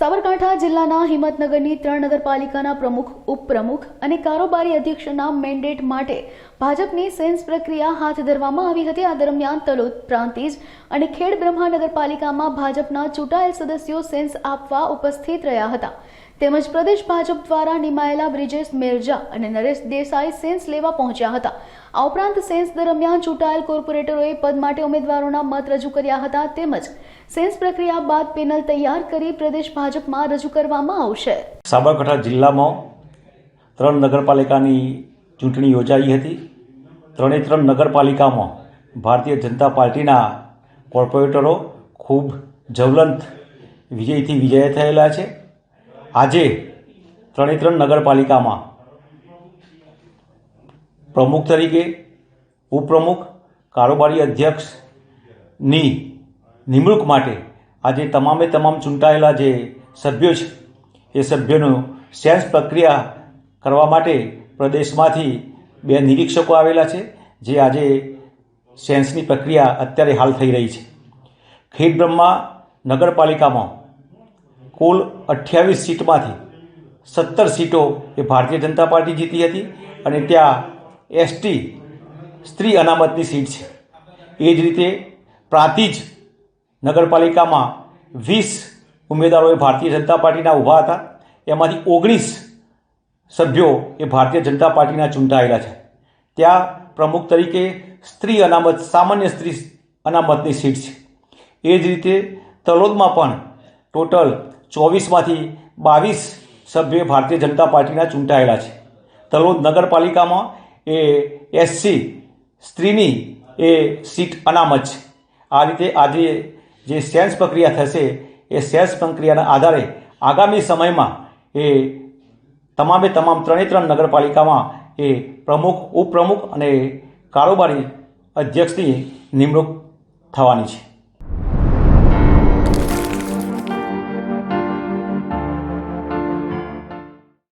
સાબરકાંઠા જિલ્લાના હિંમતનગરની 3 નગરપાલિકાના પ્રમુખ, ઉપપ્રમુખ અને કારોબારી અધ્યક્ષના મેન્ડેટ માટે ભાજપની સેન્સ પ્રક્રિયા હાથ ધરવામાં આવી હતી। આ દરમિયાન તલોદ, પ્રાંતિજ અને ખેડબ્રહ્મા નગરપાલિકામાં ભાજપના ચૂંટાયેલ સદસ્યો સેન્સ આપવા ઉપસ્થિત રહ્યા હતા। તેમજ પ્રદેશ ભાજપ દ્વારા નિમાયેલા બ્રિજેશ મેરજા અને નરેશ દેસાઈ સેન્સ લેવા પહોંચ્યા હતા। આ ઉપરાંત સેન્સ દરમિયાન ચૂંટાયેલ કોર્પોરેટરોએ પદ માટે ઉમેદવારોના મત રજૂ કર્યા હતા। તેમજ સેન્સ પ્રક્રિયા બાદ પેનલ તૈયાર કરી પ્રદેશ ભાજપમાં રજૂ કરવામાં આવશે। સાબરકાંઠા જિલ્લામાં 3 નગરપાલિકાની ચૂંટણી યોજાઈ હતી। 3 નગરપાલિકામાં ભારતીય જનતા પાર્ટીના કોર્પોરેટરો ખૂબ જ્વલંત વિજયથી વિજય થયેલા છે। આજે 3 નગરપાલિકામાં પ્રમુખ તરીકે, ઉપપ્રમુખ, કારોબારી અધ્યક્ષની નિમણૂક માટે આજે તમામ ચૂંટાયેલા જે સભ્યો છે એ સભ્યોનું સેન્સ પ્રક્રિયા કરવા માટે પ્રદેશમાંથી 2 નિરીક્ષકો આવેલા છે, જે આજે સેન્સની પ્રક્રિયા અત્યારે હાલ થઈ રહી છે। ખેડબ્રહ્મા નગરપાલિકામાં કુલ 28 સીટમાંથી 17 સીટો એ ભારતીય જનતા પાર્ટી જીતી હતી અને ત્યાં એસટી સ્ત્રી અનામતની સીટ છે। એ જ રીતે પ્રાંતિજ નગરપાલિકામાં 20 ઉમેદવારો ભારતીય જનતા પાર્ટીના ઊભા હતા, એમાંથી 19 સભ્યો એ ભારતીય જનતા પાર્ટીના ચૂંટાયેલા છે। ત્યાં પ્રમુખ તરીકે સ્ત્રી અનામત, સામાન્ય સ્ત્રી અનામતની સીટ છે। એ જ રીતે તલોદમાં પણ ટોટલ 24માંથી 22 સભ્યો ભારતીય જનતા પાર્ટીના ચૂંટાયેલા છે। તલોદ નગરપાલિકામાં એ એસસી સ્ત્રીની એ સીટ અનામત છે। આ રીતે આજે જે સેન્સ પ્રક્રિયા થશે એ સેન્સ પ્રક્રિયાના આધારે આગામી સમયમાં એ તમામ 3 નગરપાલિકામાં એ પ્રમુખ, ઉપપ્રમુખ અને કારોબારી અધ્યક્ષની નિમણૂક થવાની છે।